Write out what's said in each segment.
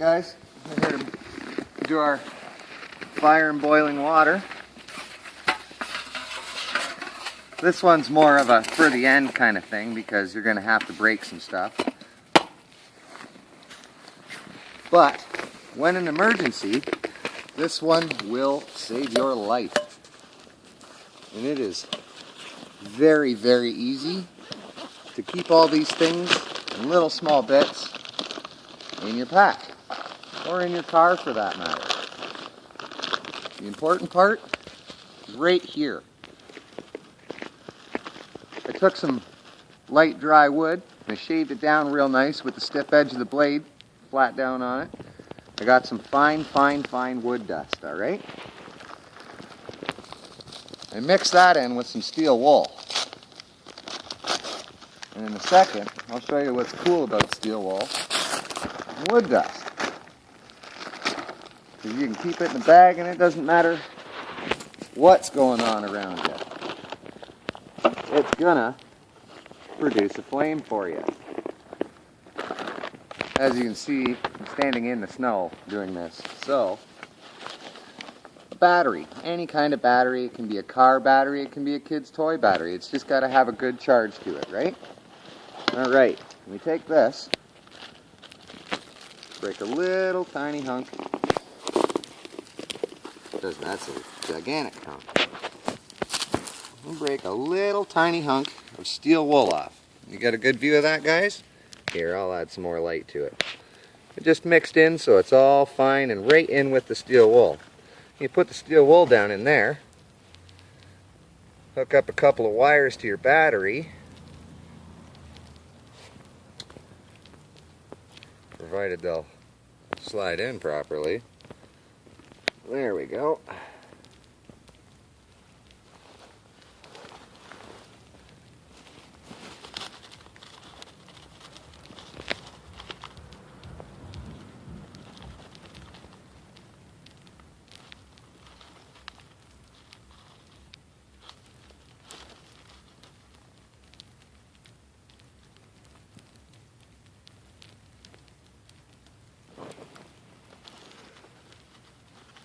Guys, we're here to do our fire and boiling water. This one's more of a for the end kind of thing because you're going to have to break some stuff. But when in emergency, this one will save your life. And it is very, very easy to keep all these things in little small bits in your pack. Or in your car for that matter. The important part is right here. I took some light dry wood and I shaved it down real nice with the stiff edge of the blade flat down on it. I got some fine wood dust, alright? I mixed that in with some steel wool. And in a second, I'll show you what's cool about steel wool and wood dust. You can keep it in the bag and it doesn't matter what's going on around you. It's gonna produce a flame for you. As you can see, I'm standing in the snow doing this. So, a battery, any kind of battery, it can be a car battery, it can be a kid's toy battery. It's just got to have a good charge to it, right? Alright, we take this, break a little tiny hunk. That's a gigantic hunk. We'll break a little tiny hunk of steel wool off. You got a good view of that, guys? Here, I'll add some more light to it. It just mixed in so it's all fine and right in with the steel wool. You put the steel wool down in there, hook up a couple of wires to your battery, provided they'll slide in properly. There we go.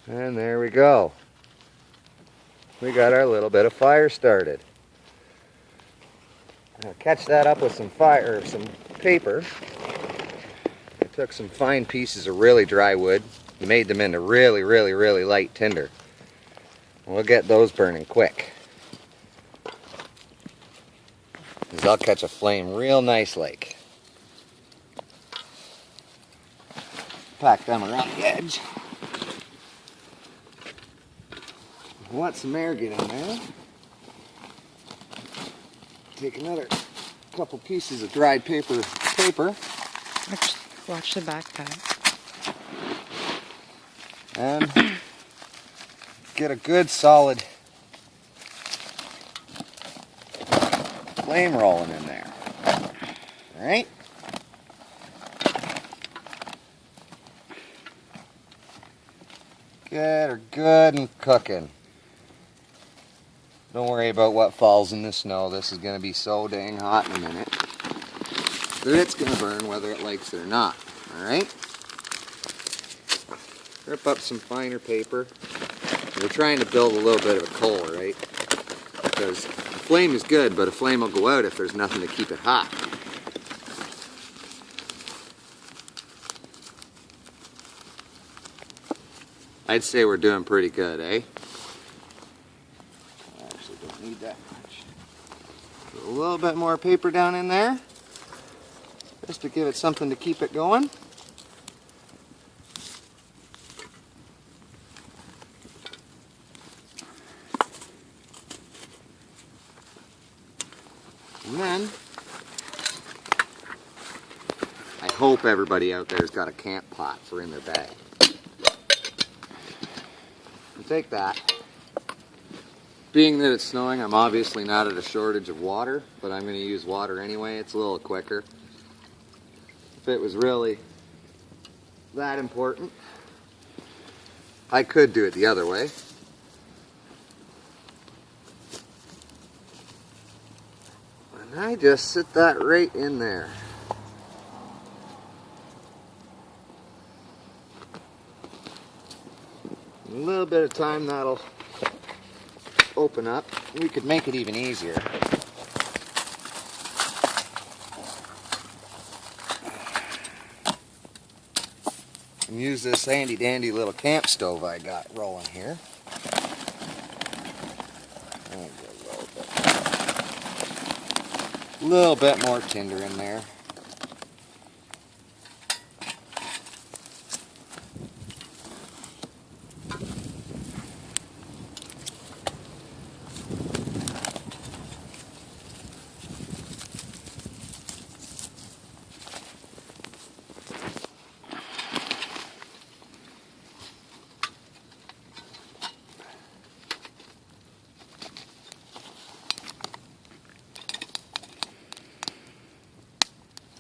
And there we go. We got our little bit of fire started. I'll catch that up with some fire, or some paper. I took some fine pieces of really dry wood, made them into really light tinder. We'll get those burning quick. Because I'll catch a flame real nice like. Pack them around the edge. Let some air get in there. Take another couple pieces of dried paper. Watch the backpack. And get a good solid flame rolling in there. Alright? Get her good and cooking. Don't worry about what falls in the snow. This is going to be so dang hot in a minute that it's going to burn whether it likes it or not. Alright? Rip up some finer paper. We're trying to build a little bit of a coal, right? Because a flame is good, but a flame will go out if there's nothing to keep it hot. I'd say we're doing pretty good, eh? Need that much. Put a little bit more paper down in there just to give it something to keep it going. And then I hope everybody out there's got a camp pot for in their bag. I'll take that. Being that it's snowing, I'm obviously not at a shortage of water, but I'm going to use water anyway. It's a little quicker. If it was really that important, I could do it the other way. And I just sit that right in there. In a little bit of time that'll open up. We could make it even easier. And use this handy dandy little camp stove I got rolling here. A little bit more tinder in there.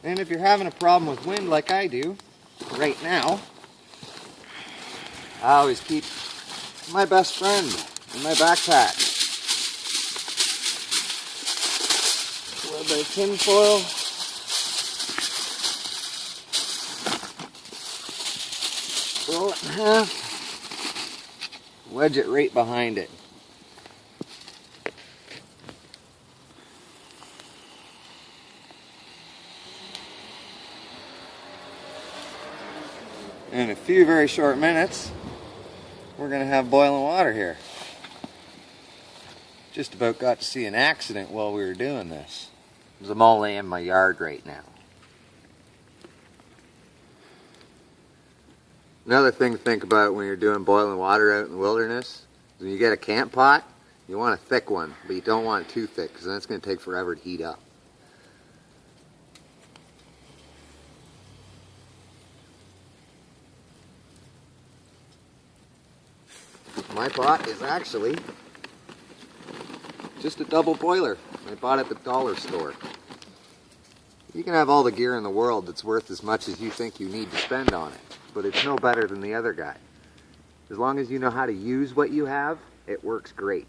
And if you're having a problem with wind like I do right now, I always keep my best friend in my backpack. A little bit of tin foil. Roll it in half. Wedge it right behind it. In a few very short minutes, we're going to have boiling water here. Just about got to see an accident while we were doing this. I'm only in my yard right now. Another thing to think about when you're doing boiling water out in the wilderness is when you get a camp pot, you want a thick one, but you don't want it too thick because then it's going to take forever to heat up. My pot is actually just a double boiler. I bought it at the dollar store. You can have all the gear in the world that's worth as much as you think you need to spend on it, but it's no better than the other guy. As long as you know how to use what you have, it works great.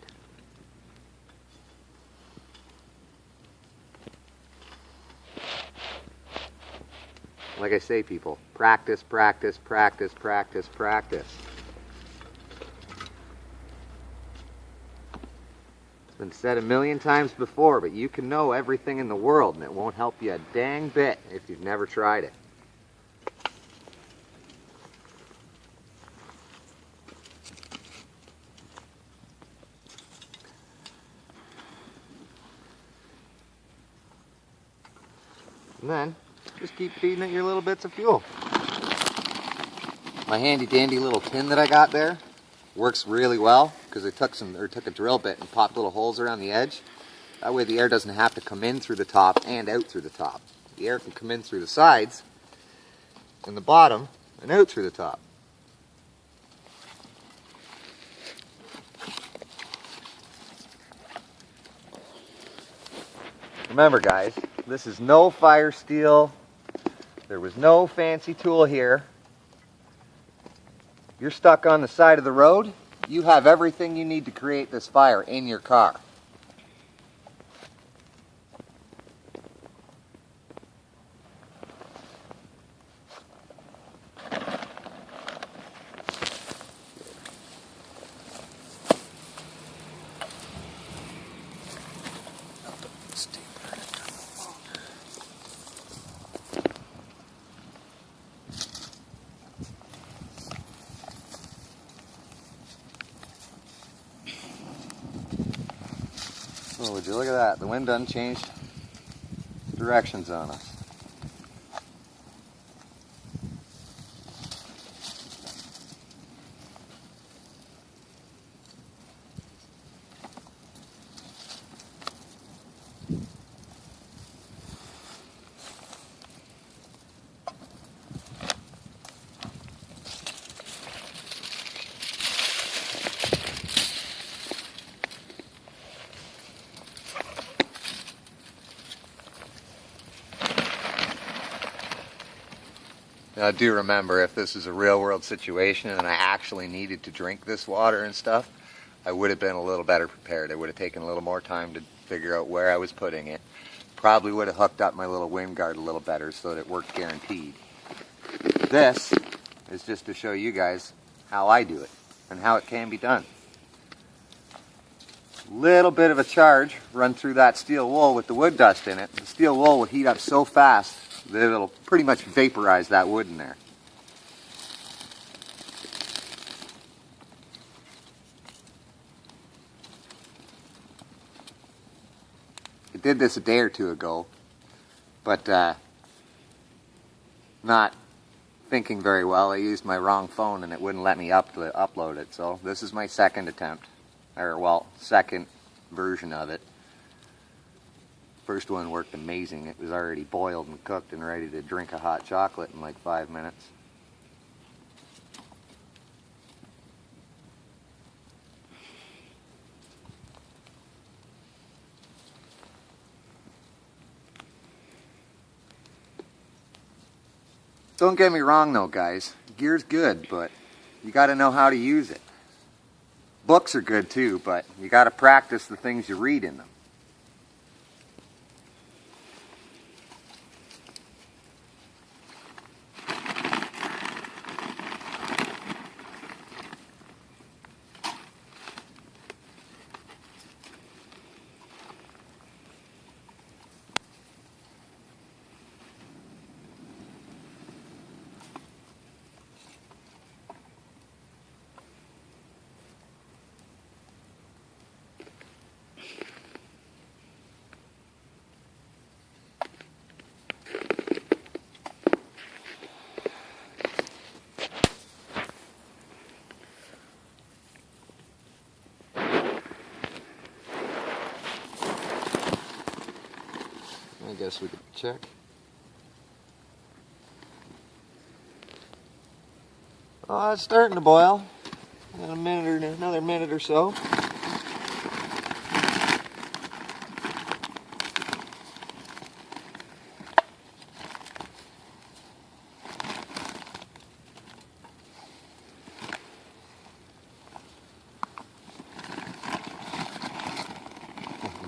Like I say, people, practice, practice, practice, practice, practice. Been said a million times before, but you can know everything in the world and it won't help you a dang bit if you've never tried it. And then just keep feeding it your little bits of fuel. My handy dandy little tin that I got there works really well because I took a drill bit and popped little holes around the edge. That way the air doesn't have to come in through the top and out through the top. The air can come in through the sides and the bottom and out through the top. Remember guys, this is no fire steel. There was no fancy tool here. You're stuck on the side of the road, you have everything you need to create this fire in your car. Oh, would you look at that? The wind done changed directions on us. Now do remember, if this is a real world situation and I actually needed to drink this water and stuff, I would have been a little better prepared. It would have taken a little more time to figure out where I was putting it. Probably would have hooked up my little wind guard a little better so that it worked guaranteed. This is just to show you guys how I do it. and how it can be done. Little bit of a charge run through that steel wool with the wood dust in it. The steel wool will heat up so fast that it'll pretty much vaporize that wood in there. I did this a day or two ago, but not thinking very well. I used my wrong phone and it wouldn't let me upload it. So this is my second attempt, or well, second version of it. First one worked amazing. It was already boiled and cooked and ready to drink a hot chocolate in like 5 minutes. Don't get me wrong though, guys. Gear's good, but you got to know how to use it. Books are good too, but you got to practice the things you read in them. I guess we could check. Oh, it's starting to boil. Another minute or so.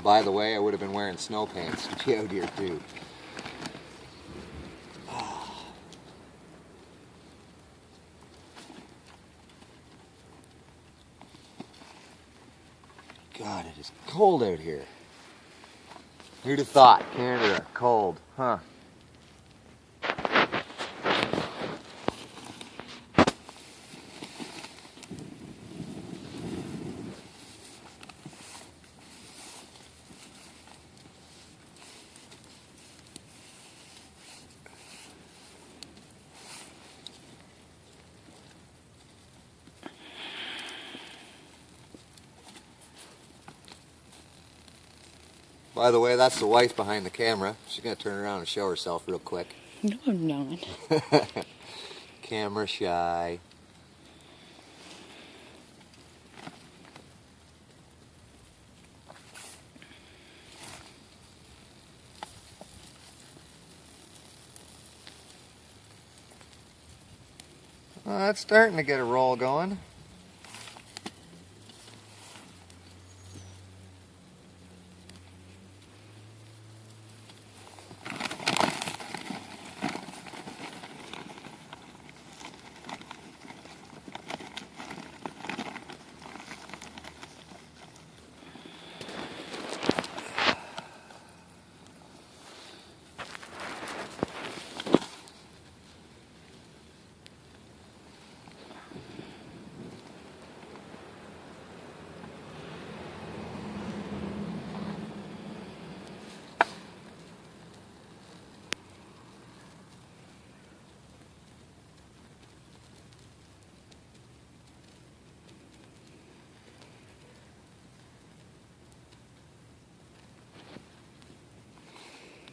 By the way, I would have been wearing snow pants to be out here too. God, it is cold out here. Who'd have thought? Canada, cold, huh? By the way, that's the wife behind the camera. She's going to turn around and show herself real quick. No, I'm not. Camera shy. Well, that's starting to get a roll going.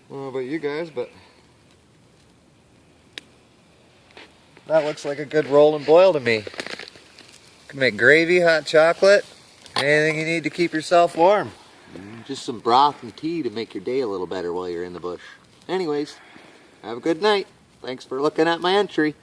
I don't know about you guys, but that looks like a good roll and boil to me. Can make gravy, hot chocolate, anything you need to keep yourself warm. Just some broth and tea to make your day a little better while you're in the bush. Anyways, have a good night. Thanks for looking at my entry.